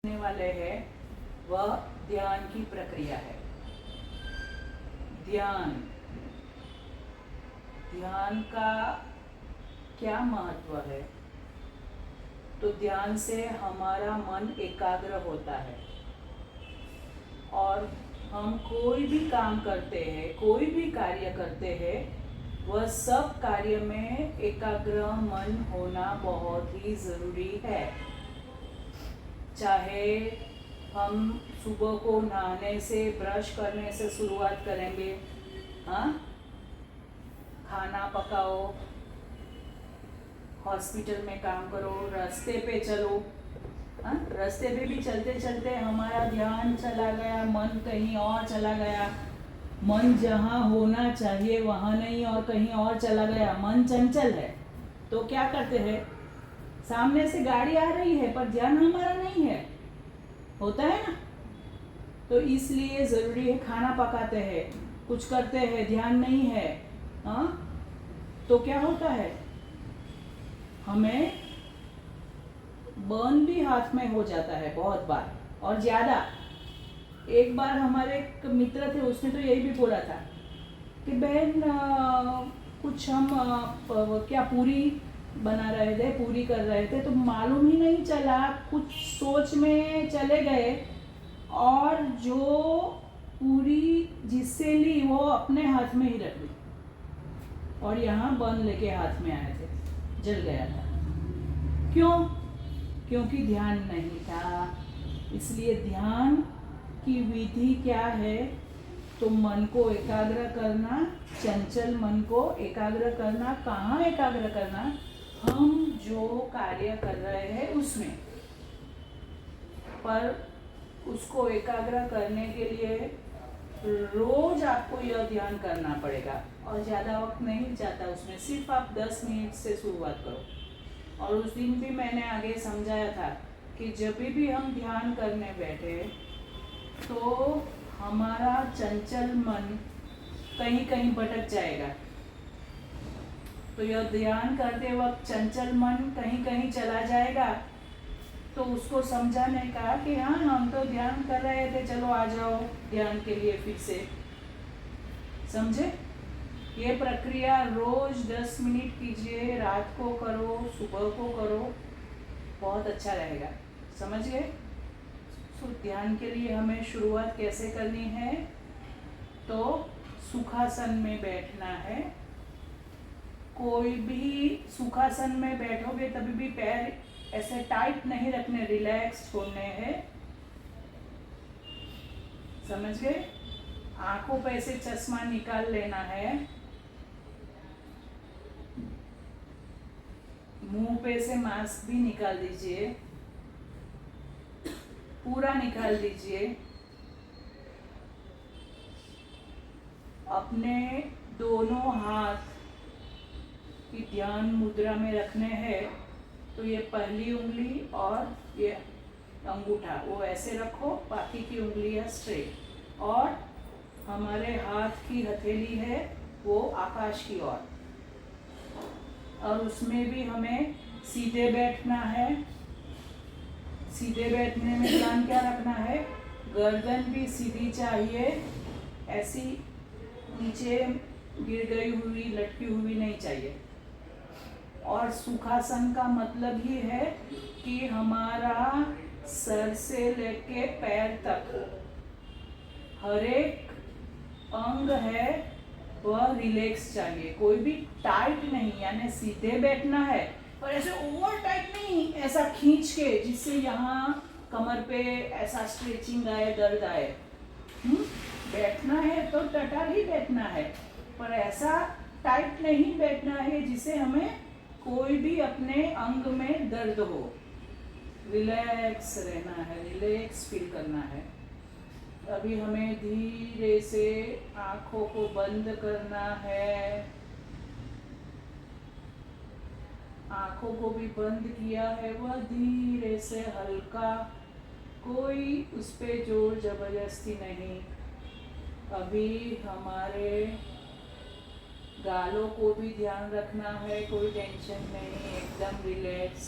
करने वाले हैं वह ध्यान की प्रक्रिया है। ध्यान का क्या महत्व है? तो ध्यान से हमारा मन एकाग्र होता है और हम कोई भी काम करते हैं, कोई भी कार्य करते हैं, वह सब कार्य में एकाग्र मन होना बहुत ही ज़रूरी है। चाहे हम सुबह को नहाने से, ब्रश करने से शुरुआत करेंगे, हाँ, खाना पकाओ, हॉस्पिटल में काम करो, रास्ते पे चलो, हाँ, रास्ते पे भी चलते चलते हमारा ध्यान चला गया, मन कहीं और चला गया, मन जहाँ होना चाहिए वहाँ नहीं और कहीं और चला गया, मन चंचल है, तो क्या करते हैं? सामने से गाड़ी आ रही है पर ध्यान हमारा नहीं है, होता है ना। तो इसलिए ज़रूरी है, खाना पकाते हैं, कुछ करते हैं, ध्यान नहीं है, हाँ, तो क्या होता है? हमें बर्न भी हाथ में हो जाता है बहुत बार और ज़्यादा। एक बार हमारे एक मित्र थे, उसने तो यही भी बोला था कि बहन कुछ हम क्या पूरी बना रहे थे, पूरी कर रहे थे, तो मालूम ही नहीं चला, कुछ सोच में चले गए और जो पूरी जिससे ली वो अपने हाथ में ही रख ली और यहाँ बन लेके हाथ में आए थे, जल गया था। क्यों? क्योंकि ध्यान नहीं था। इसलिए ध्यान की विधि क्या है? तो मन को एकाग्र करना, चंचल मन को एकाग्र करना। कहाँ एकाग्र करना? हम जो कार्य कर रहे हैं उसमें। पर उसको एकाग्र करने के लिए रोज आपको यह ध्यान करना पड़ेगा और ज़्यादा वक्त नहीं जाता उसमें, सिर्फ आप 10 मिनट से शुरुआत करो। और उस दिन भी मैंने आगे समझाया था कि जब भी हम ध्यान करने बैठे तो हमारा चंचल मन कहीं कहीं भटक जाएगा। तो यह ध्यान करते वक्त चंचल मन कहीं कहीं चला जाएगा, तो उसको समझाने का कि हाँ, हम तो ध्यान कर रहे थे, चलो आ जाओ ध्यान के लिए फिर से। समझे? ये प्रक्रिया रोज 10 मिनट कीजिए, रात को करो, सुबह को करो, बहुत अच्छा रहेगा। समझ गए? तो ध्यान के लिए हमें शुरुआत कैसे करनी है? तो सुखासन में बैठना है। कोई भी सुखासन में बैठोगे तभी भी पैर ऐसे टाइट नहीं रखने, रिलैक्स छोड़ने हैं। समझ गए? आंखों पे से चश्मा निकाल लेना है, मुंह पे से मास्क भी निकाल दीजिए, पूरा निकाल दीजिए। अपने दोनों हाथ की ध्यान मुद्रा में रखने हैं। तो ये पहली उंगली और ये अंगूठा वो ऐसे रखो, बाकी की उंगलियां स्ट्रेट, और हमारे हाथ की हथेली है वो आकाश की ओर, और उसमें भी हमें सीधे बैठना है। सीधे बैठने में ध्यान क्या रखना है? गर्दन भी सीधी चाहिए, ऐसी नीचे गिर गई हुई, लटकी हुई नहीं चाहिए। और सुखासन का मतलब ही है कि हमारा सर से लेके पैर तक हर एक अंग है वह रिलैक्स चाहिए, कोई भी टाइट नहीं। यानी सीधे बैठना है पर ऐसे ओवर टाइट नहीं, ऐसा खींच के जिससे यहाँ कमर पे ऐसा स्ट्रेचिंग आए, दर्द आए। बैठना है तो टटार ही बैठना है, पर ऐसा टाइट नहीं बैठना है जिससे हमें कोई भी अपने अंग में दर्द हो। रिलैक्स रहना है, रिलैक्स फील करना है। अभी हमें धीरे से आंखों को बंद करना है। आंखों को भी बंद किया है, वह धीरे से हल्का, कोई उस पे जोर जबरदस्ती नहीं। अभी हमारे गालों को भी ध्यान रखना है, कोई टेंशन नहीं, एकदम रिलैक्स।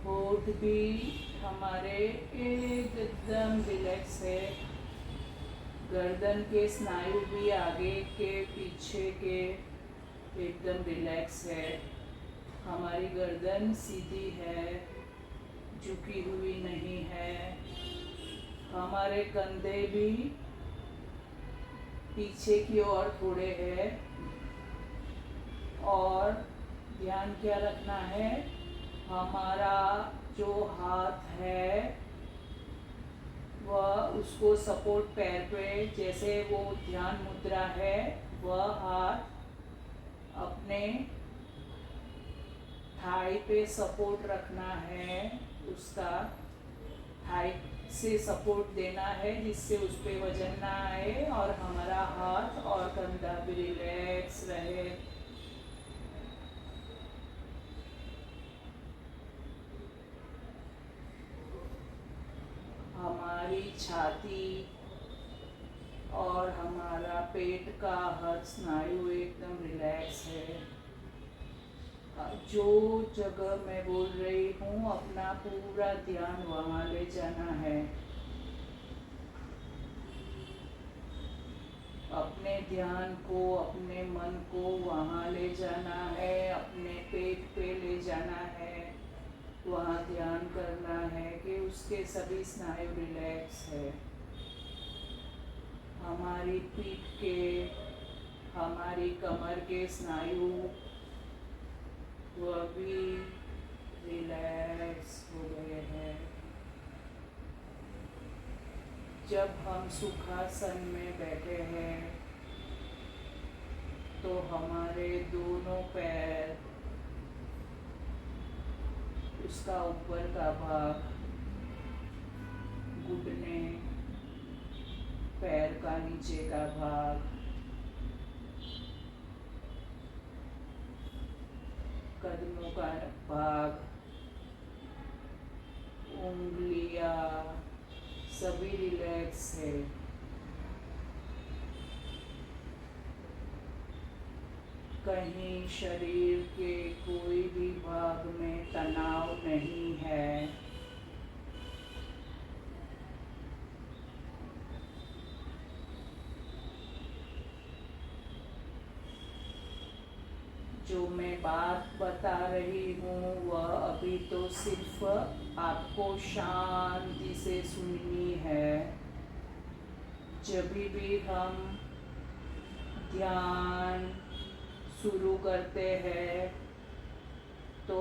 होठ भी हमारे एकदम रिलैक्स है। गर्दन के स्नायु भी आगे के पीछे के एकदम रिलैक्स है। हमारी गर्दन सीधी है, झुकी हुई नहीं है। हमारे कंधे भी पीछे की ओर थोड़े हैं। और ध्यान क्या रखना है, हमारा जो हाथ है वह उसको सपोर्ट पैर पे, जैसे वो ध्यान मुद्रा है, वह हाथ अपने थाई पे सपोर्ट रखना है। उसका थाई से सपोर्ट देना है जिससे उस पर वजन ना आए और हमारा हाथ और कंधा भी रिलैक्स रहे। हमारी छाती और हमारा पेट का हर स्नायु एकदम रिलैक्स है। जो जगह मैं बोल रही हूँ अपना पूरा ध्यान वहाँ ले जाना है। अपने ध्यान को, अपने मन को वहाँ ले जाना है, अपने पेट पे ले जाना है। वहाँ ध्यान करना है कि उसके सभी स्नायु रिलैक्स है। हमारी पीठ के, हमारी कमर के स्नायु वह भी रिलैक्स हो गए हैं। जब हम सुखासन में बैठे हैं तो हमारे दोनों पैर, उसका ऊपर का भाग, घुटने, पैर का नीचे का भाग, कदमों का भाग, उंगलियां सभी रिलैक्स है। कहीं शरीर के कोई भी भाग में तनाव नहीं है। जो मैं बात बता रही हूँ वह अभी तो सिर्फ आपको शांति से सुननी है। जब भी हम ध्यान शुरू करते हैं तो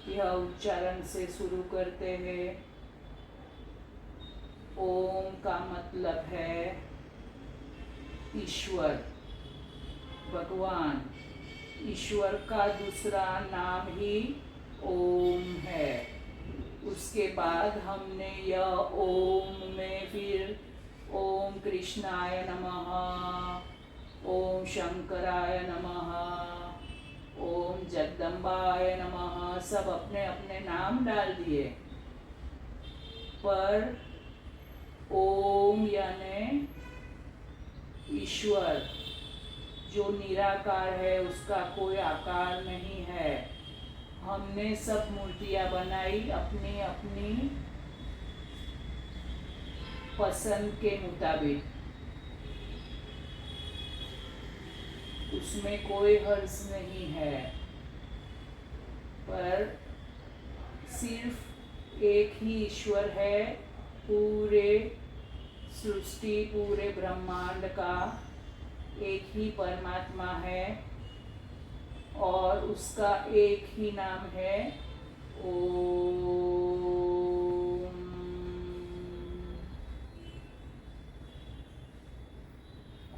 यह उच्चारण से शुरू करते हैं। ओम का मतलब है ईश्वर, भगवान। ईश्वर का दूसरा नाम ही ओम है। उसके बाद हमने यह ओम में फिर ओम कृष्णाय नमः, ओम शंकराय नमः, ओम जगदम्बाय नमः, सब अपने अपने नाम डाल दिए। पर ओम यानी ईश्वर जो निराकार है, उसका कोई आकार नहीं है। हमने सब मूर्तियां बनाई अपनी अपनी पसंद के मुताबिक, उसमें कोई हर्ज नहीं है। पर सिर्फ एक ही ईश्वर है, पूरे सृष्टि, पूरे ब्रह्मांड का एक ही परमात्मा है और उसका एक ही नाम है ओम।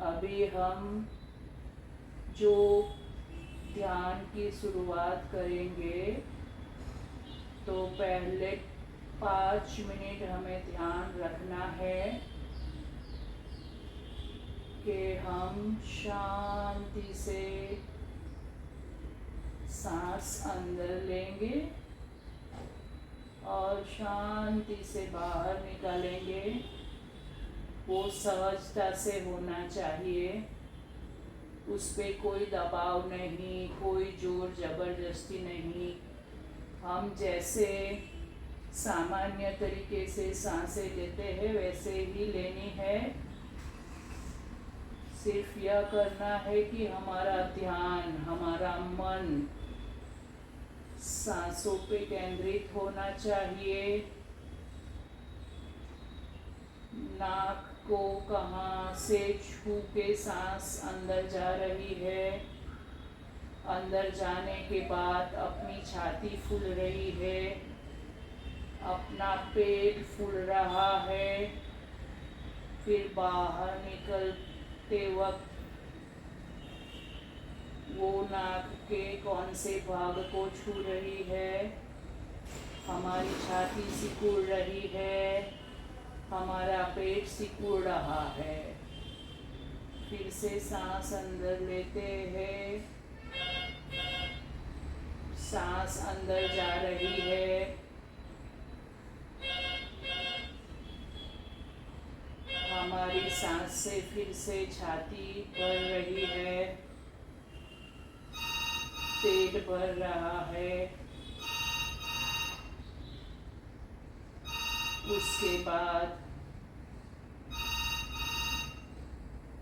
अभी हम जो ध्यान की शुरुआत करेंगे तो पहले 5 मिनट हमें ध्यान रखना है कि हम शांति से सांस अंदर लेंगे और शांति से बाहर निकालेंगे। वो सहजता से होना चाहिए। उस पर कोई दबाव नहीं, कोई जोर जबरदस्ती नहीं। हम जैसे सामान्य तरीके से सांसें लेते हैं वैसे ही लेनी है। सिर्फ यह करना है कि हमारा ध्यान, हमारा मन सांसों पे केंद्रित होना चाहिए। नाक को कहाँ से छू के सांस अंदर जा रही है, अंदर जाने के बाद अपनी छाती फूल रही है, अपना पेट फूल रहा है, फिर बाहर निकलते वक्त वो नाक के कौन से भाग को छू रही है, हमारी छाती सिकुड़ रही है, हमारा पेट सिकुड़ रहा है। फिर से सांस अंदर लेते हैं, सांस अंदर जा रही है, हमारी सांस से फिर से छाती भर रही है, पेट भर रहा है। उसके बाद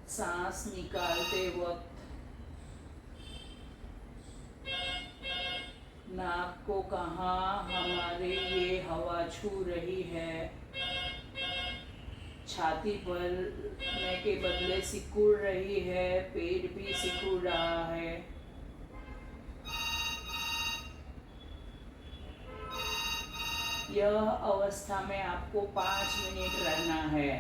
सांस निकालते वक्त नाक को कहाँ हमारे ये हवा छू रही है, छाती भरने के बदले सिकुड़ रही है, पेट भी सिकुड़ रहा है। यह अवस्था में आपको 5 मिनट रहना है।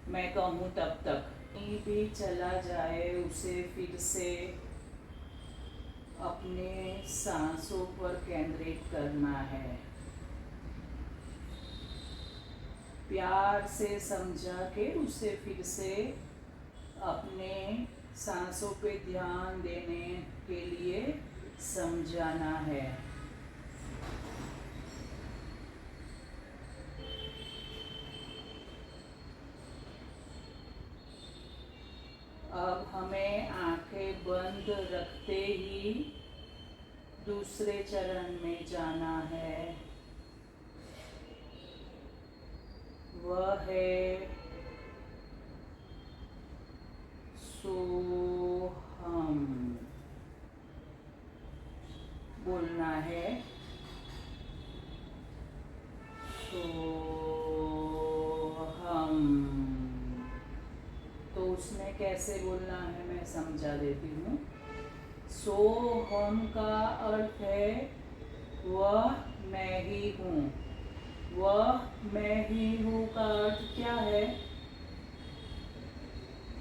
मैं कहूँ तब तक कहीं भी चला जाए उसे फिर से अपने सांसों पर केंद्रित करना है। प्यार से समझा के उसे फिर से अपने सांसों पे ध्यान देने के लिए समझाना है। अब हमें आंखें बंद रखते ही दूसरे चरण में जाना है। वह है सोहम। बोलना है सोहम। तो उसमें कैसे बोलना है मैं समझा देती हूँ। सोहम का अर्थ है वह मैं ही हूँ। वह मैं ही हूँ का अर्थ क्या है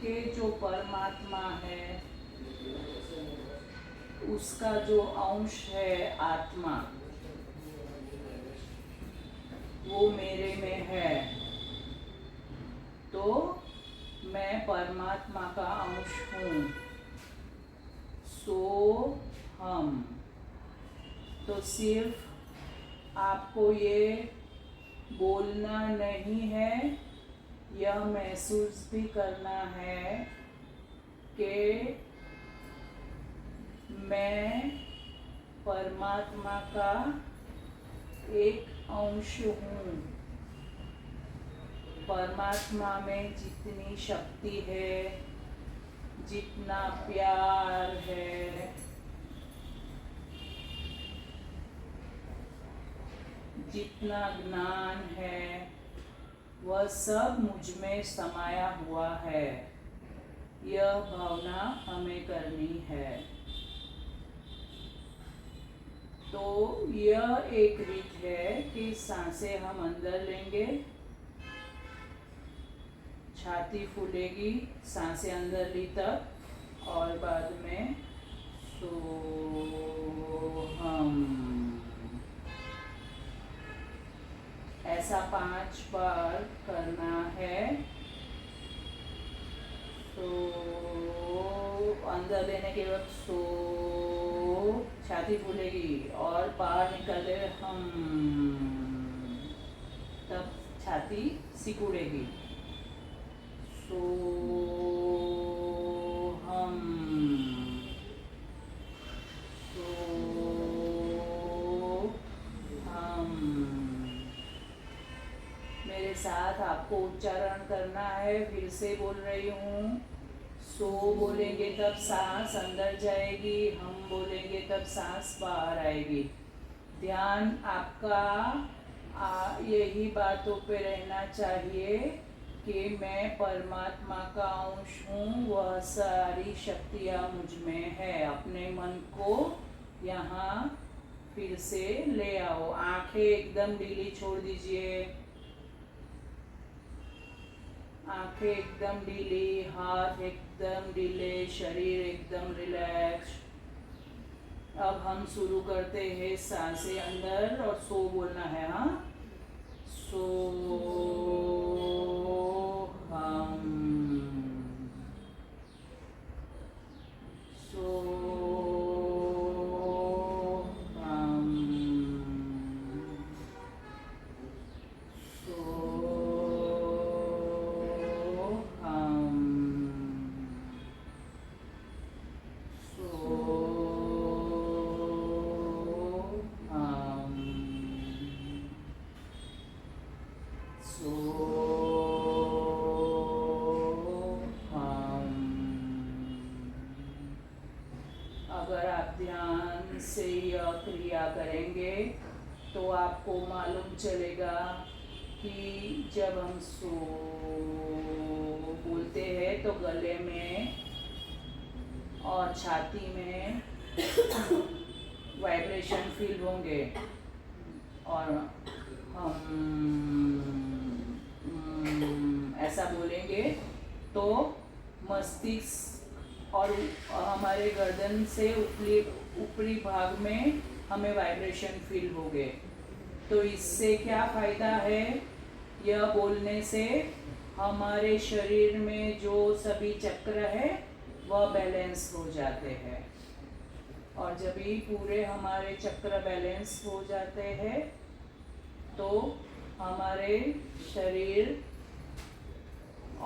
कि जो परमात्मा है उसका जो अंश है आत्मा वो मेरे में है, तो मैं परमात्मा का अंश हूँ। सो हम। तो सिर्फ आपको ये बोलना नहीं है, यह महसूस भी करना है कि मैं परमात्मा का एक अंश हूँ। परमात्मा में जितनी शक्ति है, जितना प्यार है, जितना ज्ञान है, वह सब मुझ में समाया हुआ है। यह भावना हमें करनी है। तो यह एक रीत है कि सांसें हम अंदर लेंगे, छाती फूलेगी, सांसें अंदर ली तक, और बाद में हम ऐसा 5 बार करना है। तो अंदर लेने के वक्त सो, छाती फूलेगी, और बाहर निकलते हम, तब छाती सिकुड़ेगी। आपको उच्चारण करना है। फिर से बोल रही हूँ, सो बोलेंगे तब सांस अंदर जाएगी, हम बोलेंगे तब सांस बाहर आएगी। ध्यान आपका यही बातों पे रहना चाहिए कि मैं परमात्मा का अंश हूँ, वह सारी शक्तियाँ मुझ में है। अपने मन को यहाँ फिर से ले आओ। आंखें एकदम ढीली छोड़ दीजिए, आंखें एकदम ढीली, हाथ एकदम ढीले, शरीर एकदम रिलैक्स। अब हम शुरू करते हैं सांसें अंदर और सो बोलना है। हाँ, सो हम, सो हम, सो हम, सो हम, सो हम। अगर आप ध्यान से यह क्रिया करेंगे तो आपको मालूम चलेगा कि जब हम सो बोलते हैं तो गले में और छाती में वाइब्रेशन फील होंगे, और हम ऐसा बोलेंगे तो मस्तिष्क और हमारे गर्दन से ऊपरी भाग में हमें वाइब्रेशन फील होंगे। तो इससे क्या फ़ायदा है? यह बोलने से हमारे शरीर में जो सभी चक्र है वह बैलेंस हो जाते हैं, और जब भी पूरे हमारे चक्र बैलेंस हो जाते हैं तो हमारे शरीर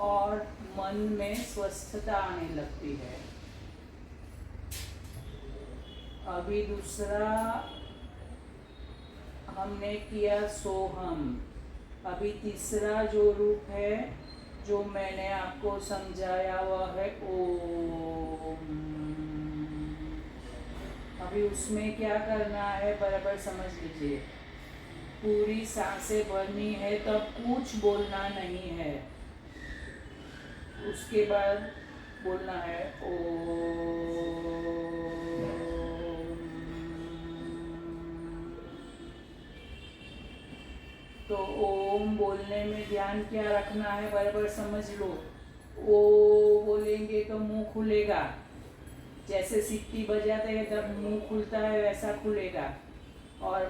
और मन में स्वस्थता आने लगती है। अभी दूसरा हमने किया सोहम। अभी तीसरा जो रूप है जो मैंने आपको समझाया वह है ओम। अभी उसमें क्या करना है बराबर समझ लीजिए। पूरी सांसें भरनी है, तब कुछ बोलना नहीं है। उसके बाद बोलना है ओम। तो ओम बोलने में ध्यान क्या रखना है बराबर समझ लो। ओ बोलेंगे तो मुंह खुलेगा, जैसे सीटी बजाते हैं तब मुंह खुलता है वैसा खुलेगा, और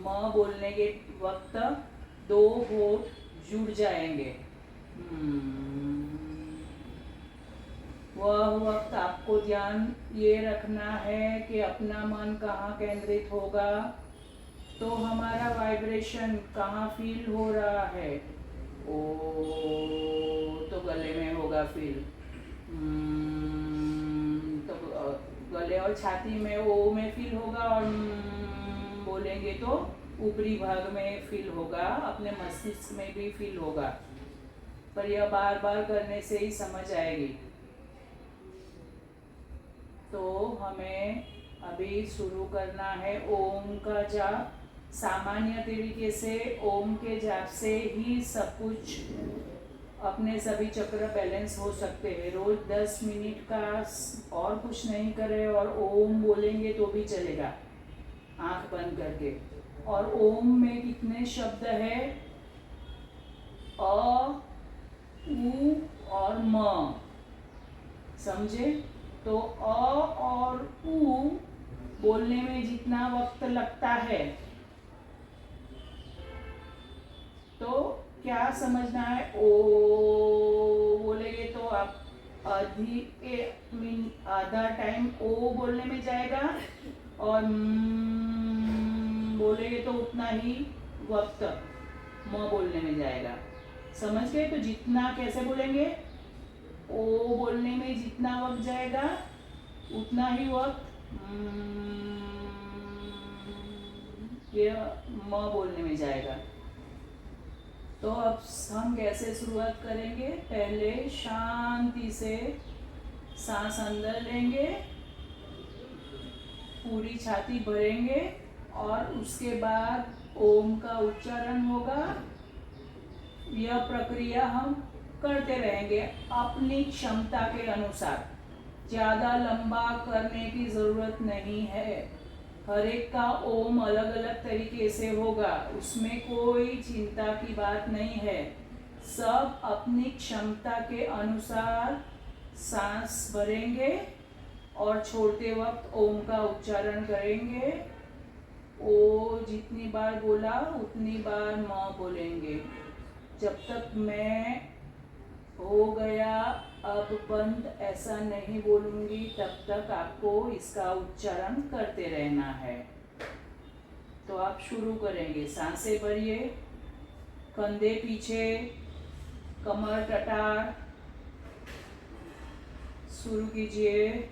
म बोलने के वक्त दो होठ जुड़ जाएंगे। वह वक्त आपको ध्यान ये रखना है कि अपना मन कहाँ केंद्रित होगा, तो हमारा वाइब्रेशन कहाँ फील हो रहा है। ओ तो गले में होगा फील, तो गले और छाती में ओ में फील होगा, और बोलेंगे तो ऊपरी भाग में फील होगा, अपने मस्तिष्क में भी फील होगा। पर यह बार बार करने से ही समझ आएगी। तो हमें अभी शुरू करना है ओम का जाप। सामान्य तरीके से ओम के जाप से ही सब कुछ, अपने सभी चक्र बैलेंस हो सकते हैं। रोज 10 मिनट का और कुछ नहीं करें और ओम बोलेंगे तो भी चलेगा आंख बंद करके। और ओम में कितने शब्द है? अ, उ और म, समझे? तो अ और उ बोलने में जितना वक्त लगता है, तो क्या समझना है? ओ बोलेंगे तो आप आधा टाइम ओ बोलने में जाएगा, और बोलेंगे तो उतना ही वक्त म बोलने में जाएगा। समझ गए? तो जितना कैसे बोलेंगे, ओ बोलने में जितना वक्त जाएगा उतना ही वक्त ये म बोलने में जाएगा। तो अब हम कैसे शुरुआत करेंगे? पहले शांति से सांस अंदर लेंगे, पूरी छाती भरेंगे और उसके बाद ओम का उच्चारण होगा। यह प्रक्रिया हम करते रहेंगे अपनी क्षमता के अनुसार। ज़्यादा लंबा करने की ज़रूरत नहीं है। हर एक का ओम अलग अलग तरीके से होगा, उसमें कोई चिंता की बात नहीं है। सब अपनी क्षमता के अनुसार सांस भरेंगे और छोड़ते वक्त ओम का उच्चारण करेंगे। ओ जितनी बार बोला उतनी बार म बोलेंगे। जब तक मैं हो गया अब बंद ऐसा नहीं बोलूँगी, तब तक आपको इसका उच्चारण करते रहना है। तो आप शुरू करेंगे। सांसें भरिए, कंधे पीछे, कमर टटार। शुरू कीजिए।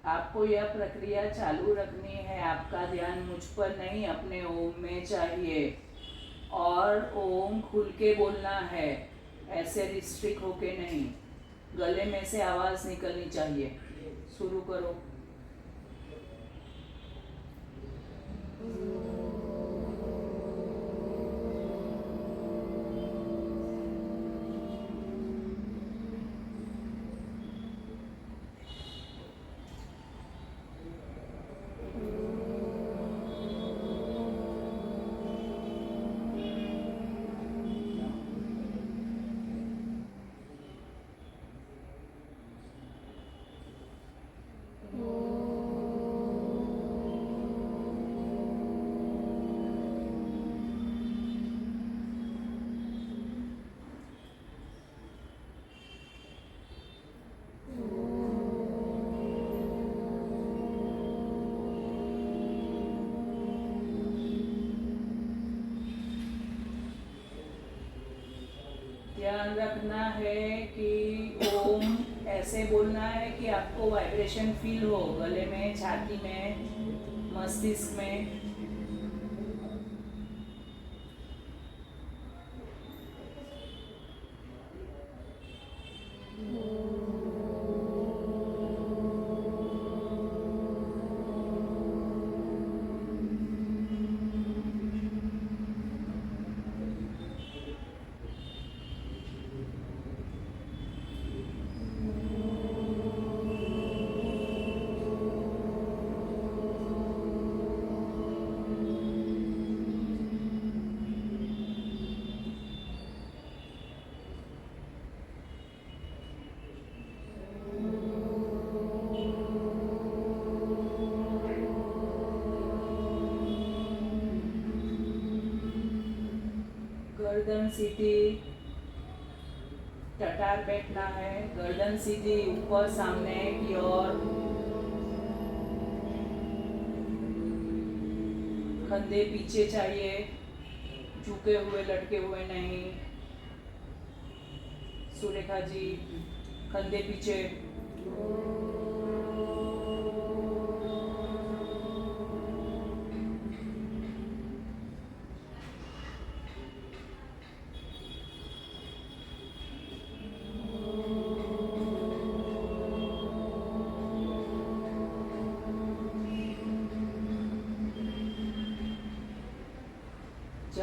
आपको यह प्रक्रिया चालू रखनी है। आपका ध्यान मुझ पर नहीं, अपने ओम में चाहिए। और ओम खुल के बोलना है, ऐसे रिस्ट्रिक्ट होके नहीं। गले में से आवाज़ निकलनी चाहिए। शुरू करो। ध्यान रखना है कि ओम ऐसे बोलना है कि आपको वाइब्रेशन फील हो, गले में, छाती में, मस्तिष्क में। गर्दन सीधी, टटार बैठना है। गर्दन सीधी ऊपर सामने की ओर, कंधे पीछे चाहिए, झुके हुए लटके हुए नहीं। सुरेखा जी, कंधे पीछे।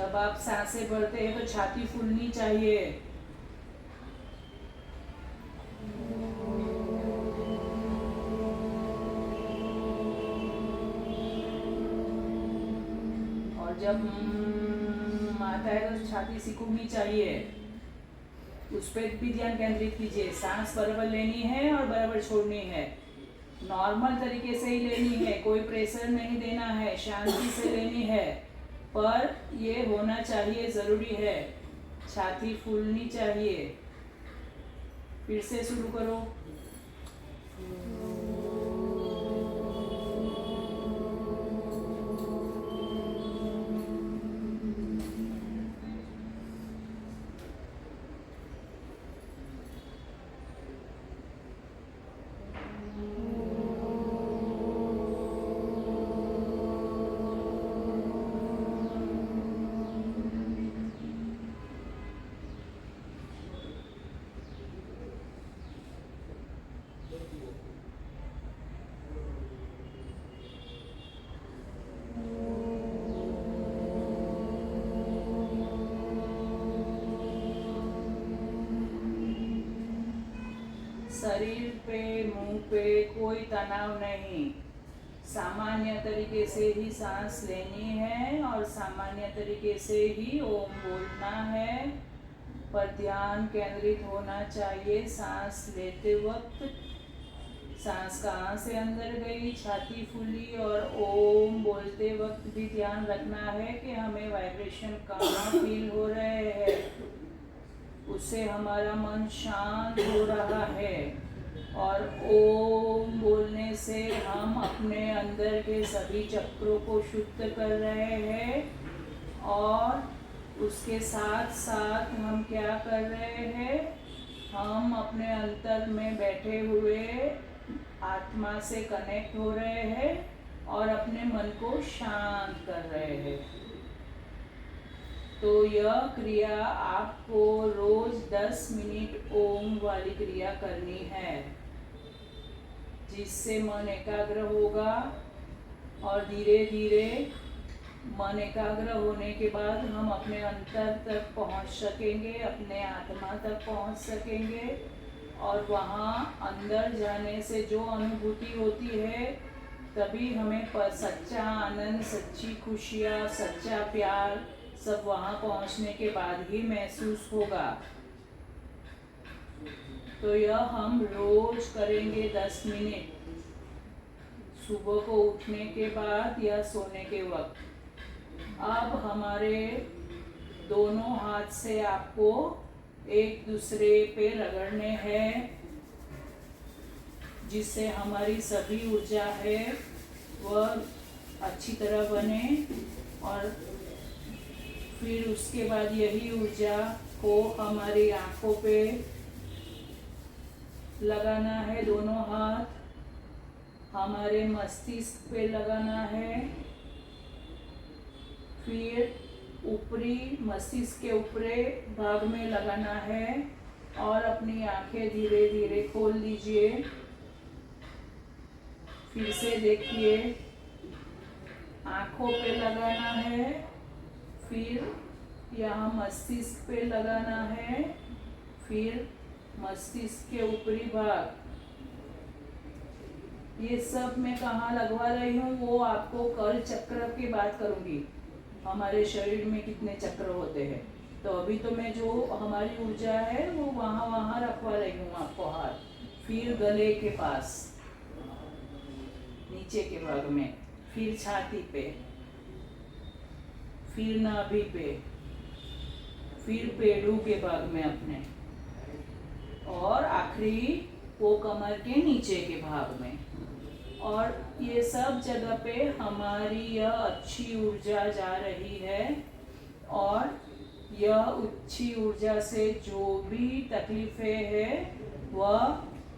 जब आप सांसें भरते हैं तो छाती फूलनी चाहिए। और जब आता है तो छाती सिकुड़नी चाहिए, उस पर भी ध्यान केंद्रित कीजिए। सांस बराबर लेनी है और बराबर छोड़नी है, नॉर्मल तरीके से ही लेनी है, कोई प्रेशर नहीं देना है, शांति से लेनी है, पर ये होना चाहिए, ज़रूरी है। छाती फूलनी चाहिए। फिर से शुरू करो। शरीर पे, मुंह पे कोई तनाव नहीं, सामान्य तरीके से ही सांस लेनी है और सामान्य तरीके से ही ओम बोलना है, पर ध्यान केंद्रित होना चाहिए सांस लेते वक्त। सांस कहाँ से अंदर गई, छाती फूली, और ओम बोलते वक्त भी ध्यान रखना है कि हमें वाइब्रेशन कहाँ फील हो रहे हैं, उससे हमारा मन शांत हो रहा है। और ओम बोलने से हम अपने अंदर के सभी चक्रों को शुद्ध कर रहे हैं, और उसके साथ साथ हम क्या कर रहे हैं, हम अपने अंतर में बैठे हुए आत्मा से कनेक्ट हो रहे हैं और अपने मन को शांत कर रहे हैं। तो यह क्रिया आपको रोज 10 मिनट ओम वाली क्रिया करनी है, जिससे मन एकाग्र होगा, और धीरे धीरे मन एकाग्र होने के बाद हम अपने अंतर तक पहुंच सकेंगे, अपने आत्मा तक पहुंच सकेंगे, और वहाँ अंदर जाने से जो अनुभूति होती है, तभी हमें सच्चा आनंद, सच्ची खुशियाँ, सच्चा प्यार सब वहाँ पहुँचने के बाद ही महसूस होगा। तो यह हम रोज करेंगे 10 मिनट, सुबह को उठने के बाद या सोने के वक्त। अब हमारे दोनों हाथ से आपको एक दूसरे पे रगड़ने हैं, जिससे हमारी सभी ऊर्जा है वह अच्छी तरह बने, और फिर उसके बाद यही ऊर्जा को हमारी आँखों पे लगाना है, दोनों हाथ हमारे मस्तिष्क पे लगाना है, फिर ऊपरी मस्तिष्क के ऊपरी भाग में लगाना है, और अपनी आंखें धीरे धीरे खोल लीजिए। फिर से देखिए, आँखों पे लगाना है, फिर यहाँ मस्तिष्क पे लगाना है, फिर मस्तिष्क के ऊपरी भाग। ये सब मैं कहाँ लगवा रही हूँ वो आपको कल चक्र की बात करूँगी, हमारे शरीर में कितने चक्र होते हैं। तो अभी तो मैं जो हमारी ऊर्जा है वो वहाँ रखवा रही हूँ आपको हाथ। फिर गले के पास, नीचे के भाग में, फिर छाती पे, फिर नाभि पे, फिर पेड़ों के भाग में अपने, और आखिरी वो कमर के नीचे के भाग में। और ये सब जगह पे हमारी यह अच्छी ऊर्जा जा रही है, और यह अच्छी ऊर्जा से जो भी तकलीफें हैं वह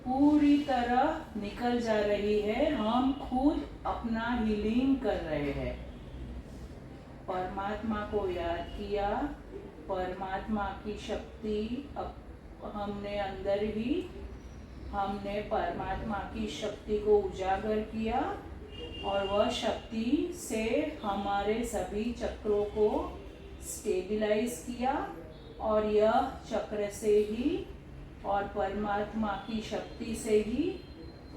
पूरी तरह निकल जा रही है। हम खुद अपना हीलिंग कर रहे हैं। परमात्मा को याद किया, परमात्मा की शक्ति अब हमने अंदर ही, हमने परमात्मा की शक्ति को उजागर किया, और वह शक्ति से हमारे सभी चक्रों को स्टेबलाइज किया, और यह चक्र से ही और परमात्मा की शक्ति से ही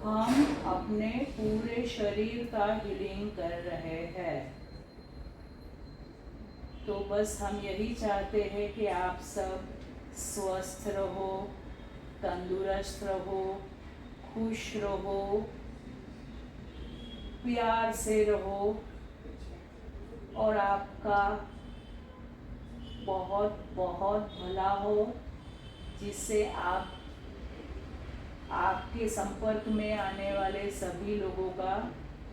हम अपने पूरे शरीर का हीलिंग कर रहे हैं। तो बस हम यही चाहते हैं कि आप सब स्वस्थ रहो, तंदुरुस्त रहो, खुश रहो, प्यार से रहो, और आपका बहुत बहुत भला हो, जिससे आप आपके संपर्क में आने वाले सभी लोगों का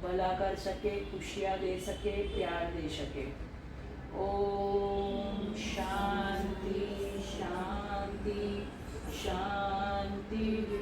भला कर सके, खुशियाँ दे सके, प्यार दे सके। ओम शांति शांति शांति।